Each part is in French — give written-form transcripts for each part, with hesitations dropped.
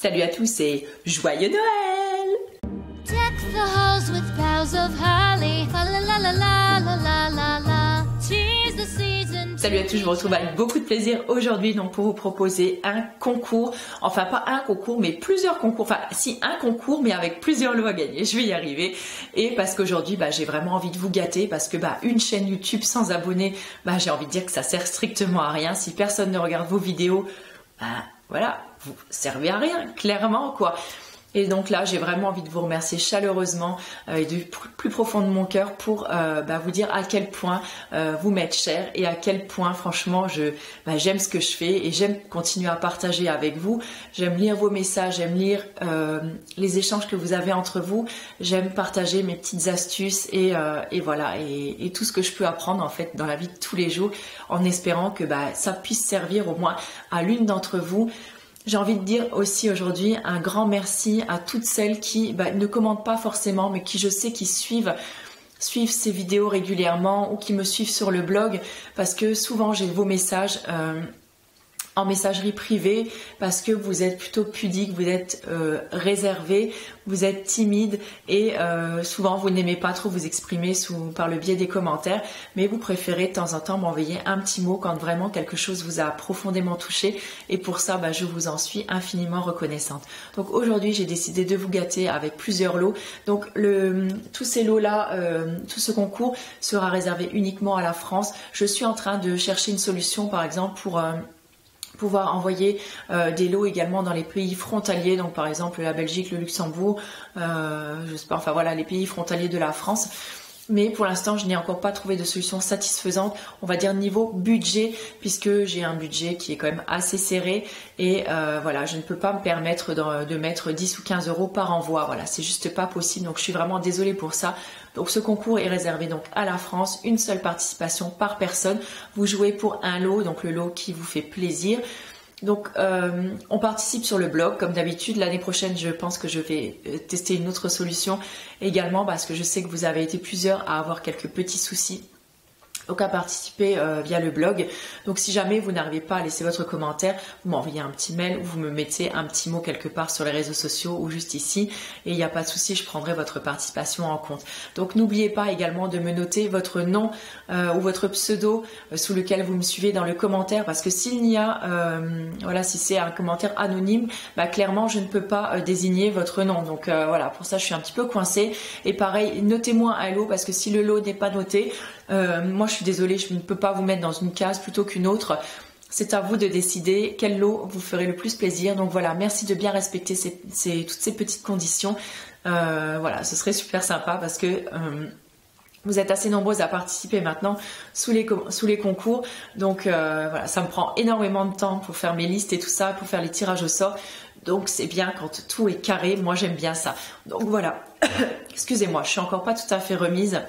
Salut à tous et joyeux Noël! Deck the halls with boughs of holly. La la la la la la la la. 'Tis the season. Salut à tous, je vous retrouve avec beaucoup de plaisir aujourd'hui donc pour vous proposer un concours, enfin pas un concours mais plusieurs concours, enfin si un concours mais avec plusieurs lots à gagner, je vais y arriver. Et parce qu'aujourd'hui j'ai vraiment envie de vous gâter parce que une chaîne YouTube sans abonnés, j'ai envie de dire que ça sert strictement à rien. Si personne ne regarde vos vidéos, voilà, vous servez à rien, clairement quoi. Et donc là, j'ai vraiment envie de vous remercier chaleureusement et du plus profond de mon cœur pour vous dire à quel point vous m'êtes cher et à quel point franchement j'aime ce que je fais et j'aime continuer à partager avec vous. J'aime lire vos messages, j'aime lire les échanges que vous avez entre vous. J'aime partager mes petites astuces et voilà et tout ce que je peux apprendre en fait dans la vie de tous les jours en espérant que ça puisse servir au moins à l'une d'entre vous. J'ai envie de dire aussi aujourd'hui un grand merci à toutes celles qui ne commentent pas forcément mais qui je sais qui suivent ces vidéos régulièrement ou qui me suivent sur le blog parce que souvent j'ai vos messages en messagerie privée parce que vous êtes plutôt pudique, vous êtes réservé, vous êtes timide et souvent vous n'aimez pas trop vous exprimer par le biais des commentaires, mais vous préférez de temps en temps m'envoyer un petit mot quand vraiment quelque chose vous a profondément touché et pour ça je vous en suis infiniment reconnaissante. Donc aujourd'hui j'ai décidé de vous gâter avec plusieurs lots. Donc tous ces lots là, tout ce concours sera réservé uniquement à la France. Je suis en train de chercher une solution par exemple pour pouvoir envoyer des lots également dans les pays frontaliers, donc par exemple la Belgique, le Luxembourg, je sais pas, enfin voilà les pays frontaliers de la France. Mais pour l'instant, je n'ai encore pas trouvé de solution satisfaisante, on va dire niveau budget, puisque j'ai un budget qui est quand même assez serré et voilà, je ne peux pas me permettre de mettre 10 ou 15 euros par envoi. Voilà, c'est juste pas possible. Donc je suis vraiment désolée pour ça. Donc ce concours est réservé donc à la France, une seule participation par personne. Vous jouez pour un lot, donc le lot qui vous fait plaisir. Donc on participe sur le blog comme d'habitude. L'année prochaine je pense que je vais tester une autre solution également parce que je sais que vous avez été plusieurs à avoir quelques petits soucis. Donc à participer via le blog. Donc si jamais vous n'arrivez pas à laisser votre commentaire, vous m'envoyez un petit mail ou vous me mettez un petit mot quelque part sur les réseaux sociaux ou juste ici et il n'y a pas de souci, je prendrai votre participation en compte. Donc n'oubliez pas également de me noter votre nom ou votre pseudo sous lequel vous me suivez dans le commentaire parce que s'il n'y a, si c'est un commentaire anonyme, clairement je ne peux pas désigner votre nom. Donc voilà, pour ça je suis un petit peu coincée. Et pareil, notez-moi un lot parce que si le lot n'est pas noté, moi je suis désolée, je ne peux pas vous mettre dans une case plutôt qu'une autre. C'est à vous de décider quel lot vous ferait le plus plaisir. Donc voilà, merci de bien respecter toutes ces petites conditions. Voilà, ce serait super sympa parce que vous êtes assez nombreuses à participer maintenant sous les concours. Donc voilà, ça me prend énormément de temps pour faire mes listes et tout ça, pour faire les tirages au sort. Donc c'est bien quand tout est carré, moi j'aime bien ça. Donc voilà, excusez-moi, je suis encore pas tout à fait remise.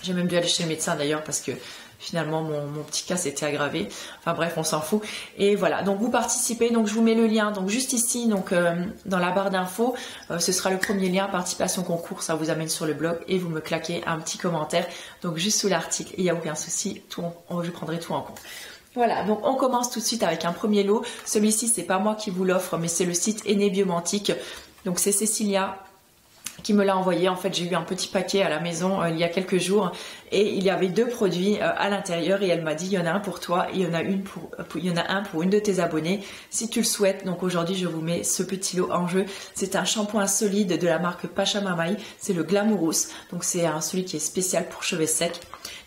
J'ai même dû aller chez le médecin d'ailleurs parce que finalement mon petit cas s'était aggravé. Enfin bref, on s'en fout. Et voilà, donc vous participez, donc je vous mets le lien donc juste ici, donc dans la barre d'infos, ce sera le premier lien, participation concours, ça vous amène sur le blog et vous me claquez un petit commentaire, donc juste sous l'article, il n'y a aucun souci, je prendrai tout en compte. Voilà, donc on commence tout de suite avec un premier lot. Celui-ci, c'est pas moi qui vous l'offre, mais c'est le site Aîné Biomantique. Donc c'est Cécilia qui me l'a envoyé. En fait, j'ai eu un petit paquet à la maison il y a quelques jours et il y avait deux produits à l'intérieur et elle m'a dit il y en a un pour toi et il y en a un pour une de tes abonnées si tu le souhaites. Donc aujourd'hui, je vous mets ce petit lot en jeu. C'est un shampoing solide de la marque Pachamamaï, c'est le Glamourous. Donc c'est celui qui est spécial pour cheveux secs.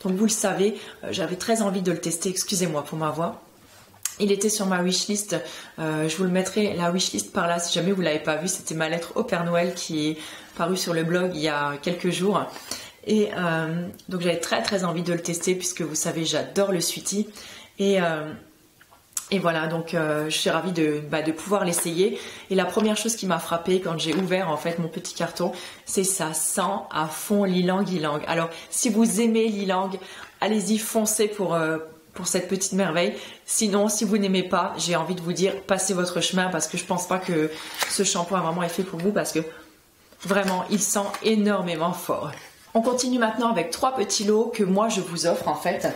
Donc vous le savez, j'avais très envie de le tester, excusez-moi pour ma voix. Il était sur ma wishlist, je vous le mettrai la wishlist par là si jamais vous ne l'avez pas vu, c'était ma lettre au Père Noël qui est parue sur le blog il y a quelques jours. Et donc j'avais très envie de le tester puisque vous savez j'adore le sweetie. Et voilà, donc je suis ravie de pouvoir l'essayer. Et la première chose qui m'a frappée quand j'ai ouvert en fait mon petit carton, c'est ça sent à fond l'ylang-ylang. Alors si vous aimez l'ylang, allez-y, foncez pour cette petite merveille. Sinon, si vous n'aimez pas, j'ai envie de vous dire, passez votre chemin parce que je pense pas que ce shampoing vraiment est fait pour vous parce que vraiment, il sent énormément fort. On continue maintenant avec trois petits lots que moi je vous offre en fait.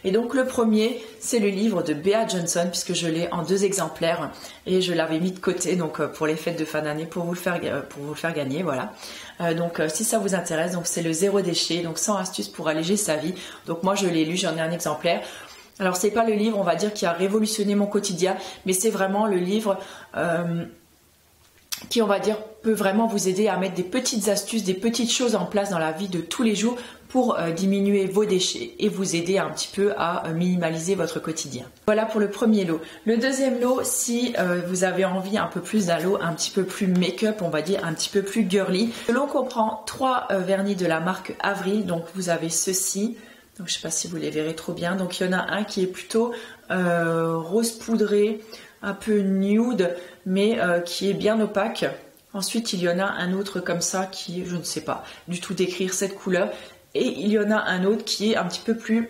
Et donc le premier, c'est le livre de Bea Johnson, puisque je l'ai en 2 exemplaires et je l'avais mis de côté donc pour les fêtes de fin d'année pour vous le faire gagner, voilà. Donc si ça vous intéresse, donc c'est le 0 déchet, donc 100 astuces pour alléger sa vie. Donc moi je l'ai lu, j'en ai un exemplaire. Alors c'est pas le livre, on va dire, qui a révolutionné mon quotidien, mais c'est vraiment le livre qui, on va dire, peut vraiment vous aider à mettre des petites astuces, des petites choses en place dans la vie de tous les jours pour diminuer vos déchets et vous aider un petit peu à minimaliser votre quotidien. Voilà pour le premier lot. Le deuxième lot, si vous avez envie un peu plus d'un lot un petit peu plus make-up, on va dire un petit peu plus girly. Le lot comprend 3 vernis de la marque Avril, donc vous avez ceci. Donc, je ne sais pas si vous les verrez trop bien. Donc il y en a un qui est plutôt rose poudré, un peu nude, mais qui est bien opaque. Ensuite, il y en a un autre comme ça qui, je ne sais pas du tout décrire cette couleur. Et il y en a un autre qui est un petit peu plus,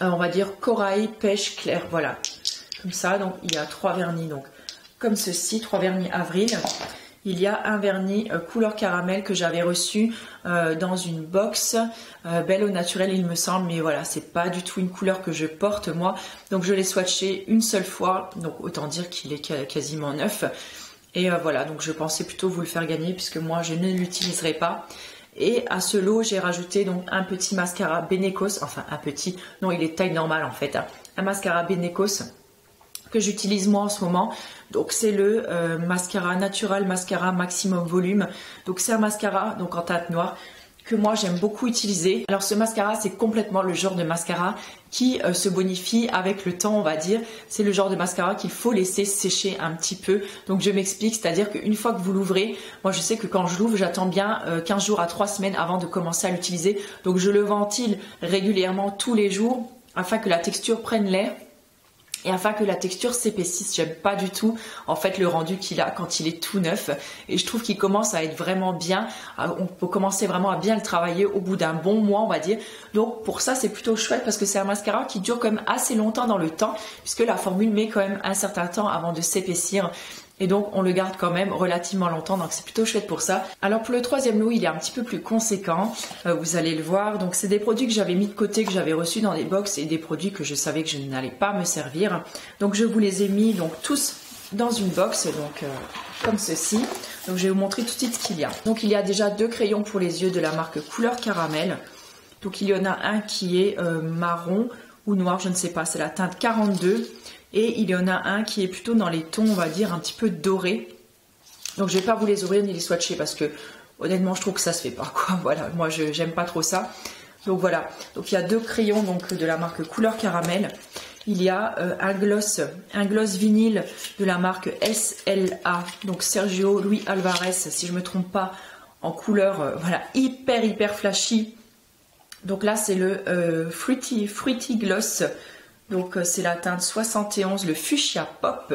on va dire, corail, pêche clair. Voilà, comme ça. Donc il y a 3 vernis, donc comme ceci, 3 vernis Avril. Il y a un vernis couleur caramel que j'avais reçu dans une box Belle au naturel, il me semble, mais voilà, c'est pas du tout une couleur que je porte moi, donc je l'ai swatché une seule fois, donc autant dire qu'il est quasiment neuf. Et voilà, donc je pensais plutôt vous le faire gagner puisque moi je ne l'utiliserai pas. Et à ce lot, j'ai rajouté donc un petit mascara Benecos, enfin un petit, non, il est taille normale en fait, hein. Un mascara Benecos que j'utilise moi en ce moment. Donc c'est le mascara Natural Mascara Maximum Volume. Donc c'est un mascara donc en teinte noire que moi j'aime beaucoup utiliser. Alors ce mascara, c'est complètement le genre de mascara qui se bonifie avec le temps, on va dire. C'est le genre de mascara qu'il faut laisser sécher un petit peu. Donc je m'explique, c'est-à-dire qu'une fois que vous l'ouvrez, moi je sais que quand je l'ouvre, j'attends bien 15 jours à 3 semaines avant de commencer à l'utiliser. Donc je le ventile régulièrement tous les jours afin que la texture prenne l'air. Et afin que la texture s'épaississe, j'aime pas du tout en fait le rendu qu'il a quand il est tout neuf. Et je trouve qu'il commence à être vraiment bien. On peut commencer vraiment à bien le travailler au bout d'un bon mois, on va dire. Donc pour ça, c'est plutôt chouette parce que c'est un mascara qui dure quand même assez longtemps dans le temps, puisque la formule met quand même un certain temps avant de s'épaissir. Et donc on le garde quand même relativement longtemps, donc c'est plutôt chouette pour ça. Alors pour le troisième lot, il est un petit peu plus conséquent, vous allez le voir. Donc c'est des produits que j'avais mis de côté, que j'avais reçus dans des box, et des produits que je savais que je n'allais pas me servir. Donc je vous les ai mis donc tous dans une box, donc comme ceci. Donc je vais vous montrer tout de suite ce qu'il y a. Donc il y a déjà 2 crayons pour les yeux de la marque Couleur Caramel. Donc il y en a un qui est marron ou noir, je ne sais pas, c'est la teinte 42. Et il y en a un qui est plutôt dans les tons, on va dire, un petit peu dorés. Donc je ne vais pas vous les ouvrir ni les swatcher parce que honnêtement je trouve que ça se fait pas, quoi. Voilà, moi j'aime pas trop ça. Donc voilà, donc il y a 2 crayons donc, de la marque Couleur Caramel. Il y a un gloss vinyle de la marque SLA, donc Sergio Luis Alvarez, si je me trompe pas, en couleur voilà, hyper flashy. Donc là c'est le Fruity Gloss. Donc c'est la teinte 71, le Fuchsia Pop.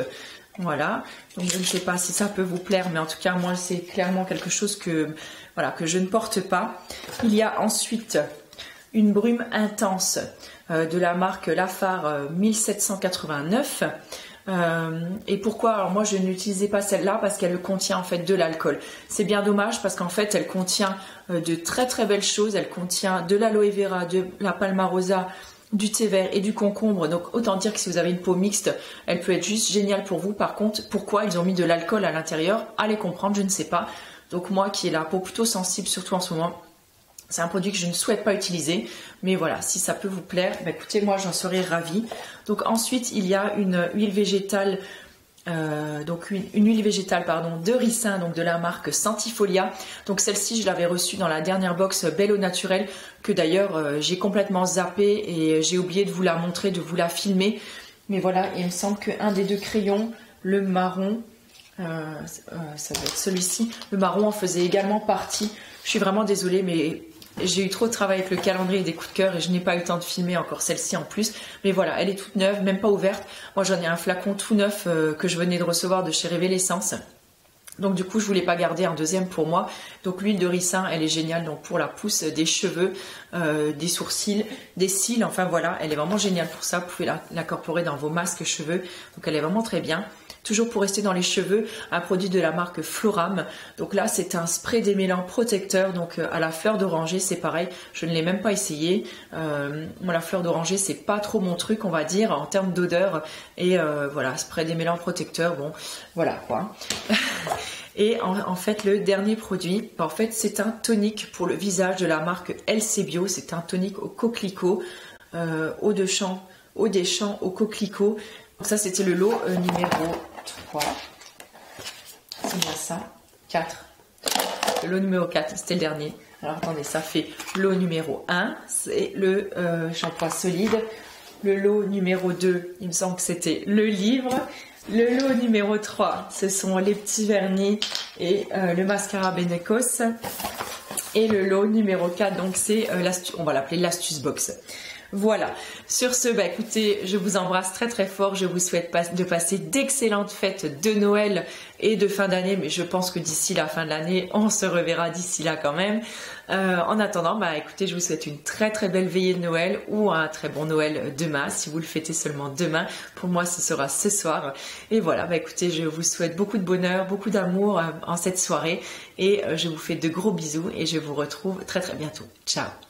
Voilà, donc je ne sais pas si ça peut vous plaire, mais en tout cas moi c'est clairement quelque chose que, voilà, que je ne porte pas. Il y a ensuite une brume intense de la marque Lafar 1789. Et pourquoi? Alors moi je n'utilisais pas celle-là parce qu'elle contient en fait de l'alcool. C'est bien dommage parce qu'en fait elle contient de très belles choses. Elle contient de l'aloe vera, de la palmarosa, du thé vert et du concombre, donc autant dire que si vous avez une peau mixte, elle peut être juste géniale pour vous. Par contre, pourquoi ils ont mis de l'alcool à l'intérieur, allez comprendre, je ne sais pas. Donc moi qui ai la peau plutôt sensible, surtout en ce moment, c'est un produit que je ne souhaite pas utiliser, mais voilà, si ça peut vous plaire, bah écoutez, moi j'en serais ravie. Donc ensuite, il y a une huile végétale, une huile végétale de ricin, donc de la marque Sentifolia. Donc celle-ci, je l'avais reçue dans la dernière box Belle au naturel, que d'ailleurs j'ai complètement zappé et j'ai oublié de vous la montrer, de vous la filmer. Mais voilà, il me semble qu'un des 2 crayons, le marron, ça doit être celui-ci, le marron en faisait également partie. Je suis vraiment désolée, mais j'ai eu trop de travail avec le calendrier des coups de cœur et je n'ai pas eu le temps de filmer encore celle-ci en plus. Mais voilà, elle est toute neuve, même pas ouverte. Moi j'en ai un flacon tout neuf que je venais de recevoir de chez Révélessence. Donc du coup je voulais pas garder un deuxième pour moi. Donc l'huile de ricin, elle est géniale donc pour la pousse des cheveux, des sourcils, des cils. Enfin voilà, elle est vraiment géniale pour ça. Vous pouvez l'incorporer dans vos masques cheveux. Donc elle est vraiment très bien. toujours pour rester dans les cheveux, un produit de la marque Floram. Donc là, c'est un spray démêlant protecteur, donc à la fleur d'oranger, c'est pareil, je ne l'ai même pas essayé. Moi, la fleur d'oranger, c'est pas trop mon truc, on va dire, en termes d'odeur. Et voilà, spray démêlant protecteur, bon, voilà quoi. Et en fait, le dernier produit, en fait, c'est un tonique pour le visage de la marque LC Bio. C'est un tonique au coquelicot, eau des champs au coquelicot. Donc ça, c'était le lot numéro 3. C'est bien ça. 4. Le lot numéro 4, c'était le dernier. Alors attendez, ça fait lot numéro 1. C'est le shampoing solide. Le lot numéro 2, il me semble que c'était le livre. Le lot numéro 3, ce sont les petits vernis et le mascara Benecos. Et le lot numéro 4, donc c'est on va l'appeler l'astuce box. Voilà, sur ce, bah écoutez, je vous embrasse très très fort, je vous souhaite de passer d'excellentes fêtes de Noël et de fin d'année, mais je pense que d'ici la fin de l'année, on se reverra d'ici là quand même. En attendant, bah écoutez, je vous souhaite une très très belle veillée de Noël ou un très bon Noël demain, si vous le fêtez seulement demain. Pour moi, ce sera ce soir. Et voilà, bah écoutez, je vous souhaite beaucoup de bonheur, beaucoup d'amour en cette soirée et je vous fais de gros bisous et je vous retrouve très très bientôt. Ciao!